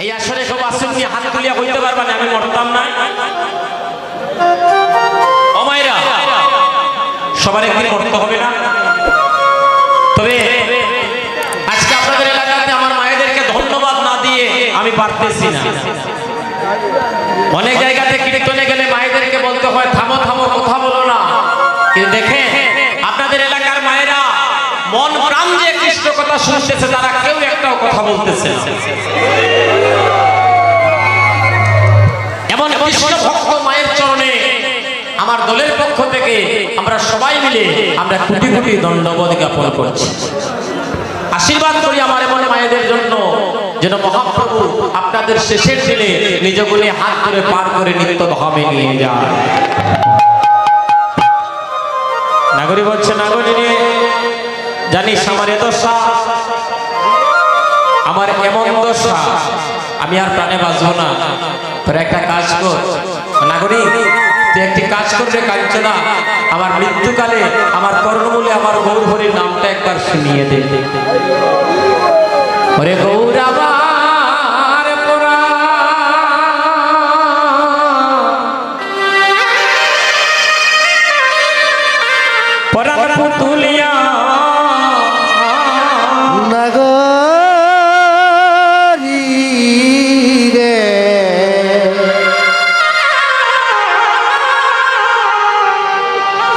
এই আসরে সব আসুন নিয়ে হাত তুলিয়া কইতে পারবা না আমি মরতাম না। ও মায়েরা, সবার একদিন মরতে হবে না? তবে আজকে আপনাদের এলাকাতে আমার মায়েদেরকে ধন্যবাদ না দিয়ে আমি পারতেছি না। অনেক জায়গাতে কীর্তনে গেলে মায়েদেরকে বলতে হয় থামো থামো, কথা বলো না। কিন্তু দেখে আপনাদের এলাকার মায়েরা মন প্রাণ দিয়ে কৃষ্ণ কথা শুনতেছে, তারা কেউ একটাও কথা বলতেছে। এমন কৃষ্ণ ভক্ত মায়ের চরণে আমার দলের পক্ষ থেকে আমরা সবাই মিলে আমরা কোটি কোটি দণ্ডবোধ জ্ঞাপন করছি। আশীর্বাদ করি আমার এমন মায়েদের জন্য, যেন মহাপ্রভু আপনাদের শেষের দিনে নিজ গুণে হাত ধরে পার করে নিত্য ধামে নিয়ে যায়। নাগরী বলছে, নাগরী নিয়ে জানিস আমার এ দশা, আমার এমন দশা, আমি আর প্রাণে বাঁচবো না। তোরা একটা কাজ কর নাগরী, তুই একটি কাজ করবে কাঞ্চনা, আমার মৃত্যুকালে আমার কর্ণমূলে আমার গৌর হরির নামটা একবার শুনিয়ে দে। ওরে গৌরাবা তুলিয়া নগরী রে,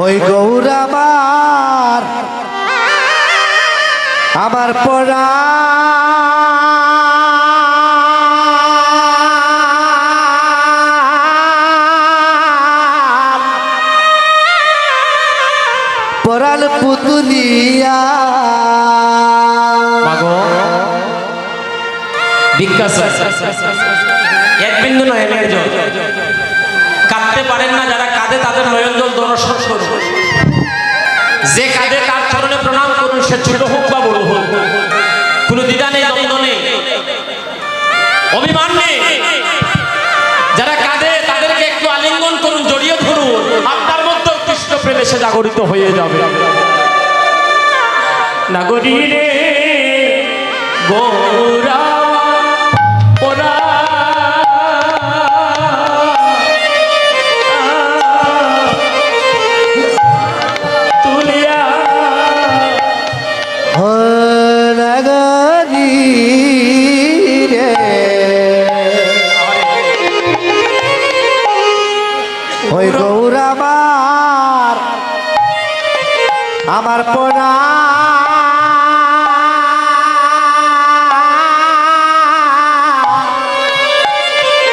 ওই গৌরাবার আমার পড়া পরাল পুতুলিয়া এক বিন্দু নয়নের জল কাঁদতে পারেন না যারা কাঁদে তাদের নয়ন জল দর্শন করুন। যে কাঁদে তার চরণে প্রণাম করুন, সে ছোট হোক বা বড় হোক, কোনো দ্বিধা নেই, দ্বন্দ্ব নেই, অভিমান নেই। যারা কাঁদে তাদেরকে একটু আলিঙ্গন করুন, জড়িয়ে ধরুন, আপনার মধ্যে কৃষ্ণ প্রেমে সে জাগরিত হয়ে যাবে। নাগরী রে গৌরা ওরা তুলিয়া নগরী রে, ওই গৌরাবার আমার পড়া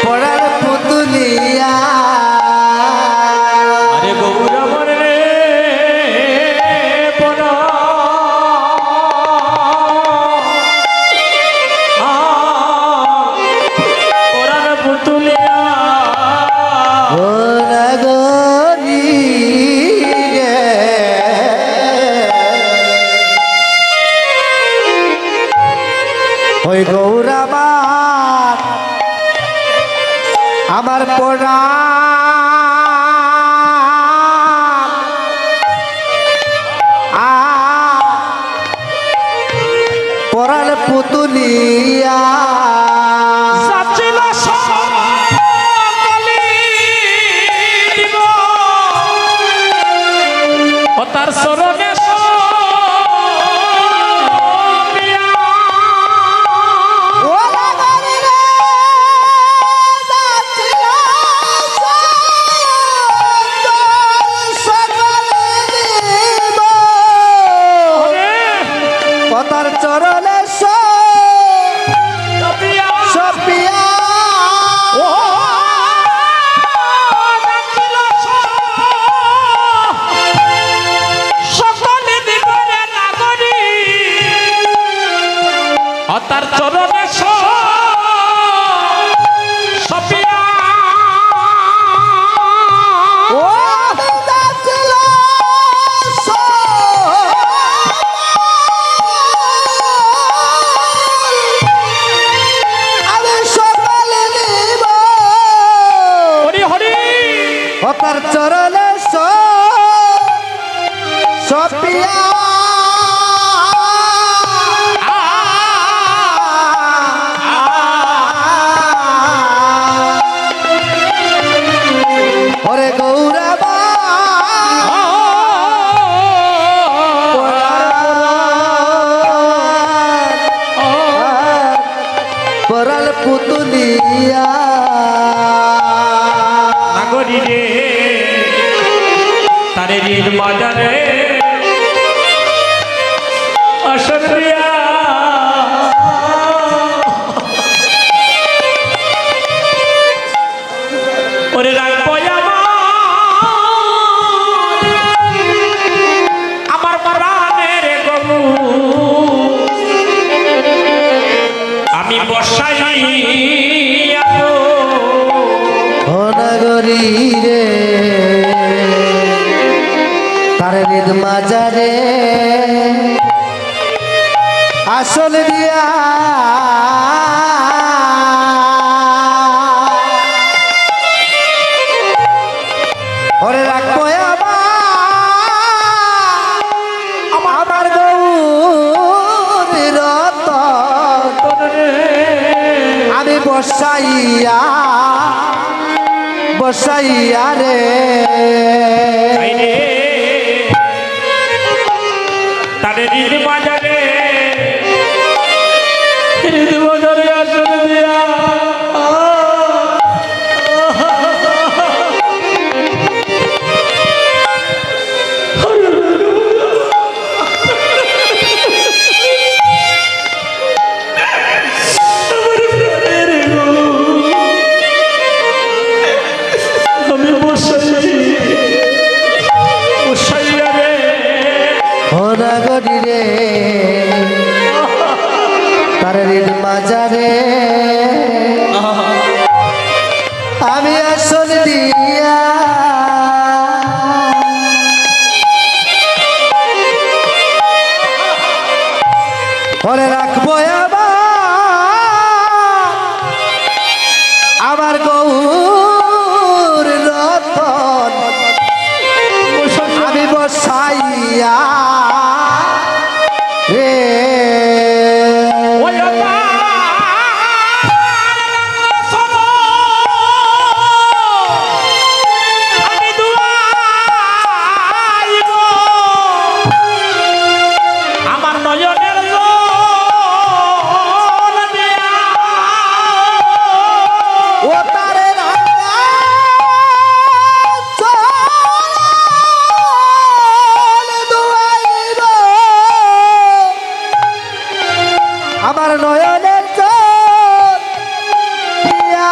পড়ার পুতুলিয়া। আরে গৌরাবার রে পড়া পড়ার পুতুলিয়া, ও নগরী রে, ওই গৌরাবার আমার পড়া পড়াল পুতুলিয়া। তার সরণে তার চরণে সপিয়া তার চরণে সপিয়া তার চরণে সপিয়া পরাল পুতুলিয়া নাগরি রে তারে ঋণ বাজারে আসরিয়া ওরে রাখবো আমার প্রাণের গরু আমি বসাই নগরী রে তার নিদ মাজারে আসল দিয়া ওরে রাখবো আমার গৌর রতন আমি বসাইয়া বসাইয়া রে তাদের ঈদ বাজারে ঈদ বাজারে আসলে দিয়া নগরী রে তার ঋণ মাজারে আমি আসল দিয়া ওরে রাখবো আমার গৌর রতন আমি বসাইয়া রে আমার নয়নের ও তারে আমার নয়নের চোখ দিয়া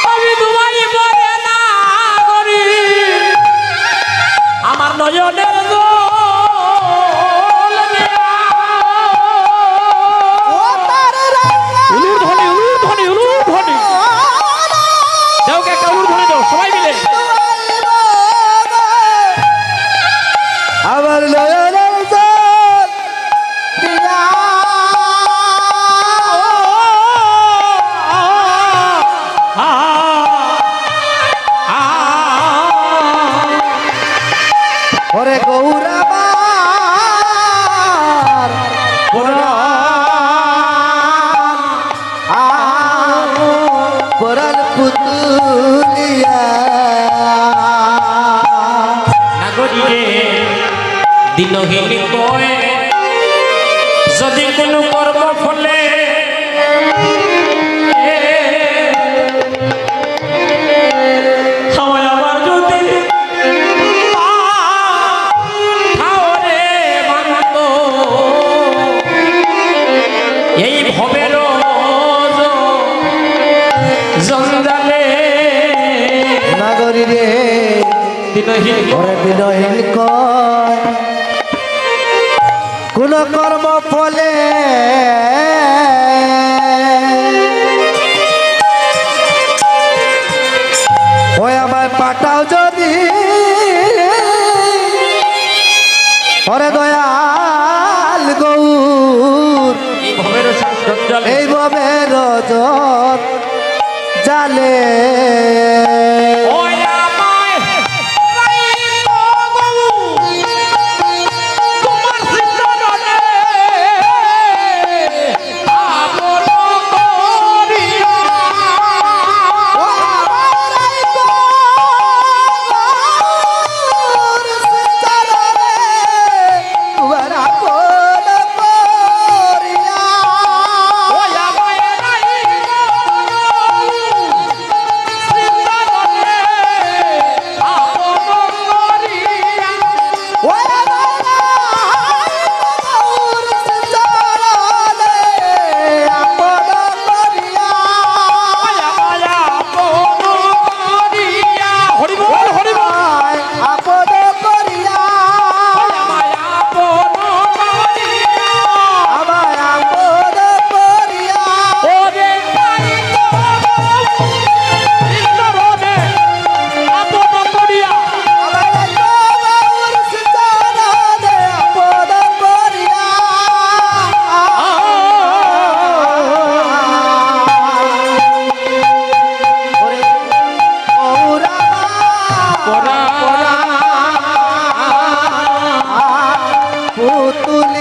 আমি তোমায় বলে না করি আমার নয়নের ও তারে আমার নয়নের চোখ দিয়া ওরে গৌরাবার পরাল পুতুলিয়া দিনহীন কয় যদি কোনো কর্ম ফলে আমার যদি এই ভবের জঞ্জালে নাগরী রে দিনহীন ওরে দিনহীন কয় কোন কর্ম ফলে ওই আমার পাঠাও যদি ওরে দয়াল গৌর এই ভাবে রজত জালে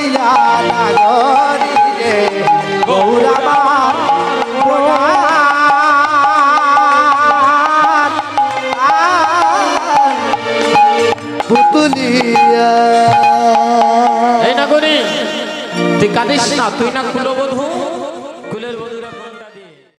করিয়া নাগরী রে গৌরামার পুতুলিয়া। এই নাগরী তুই কাঁদিস না, তুই না কুলবধূ,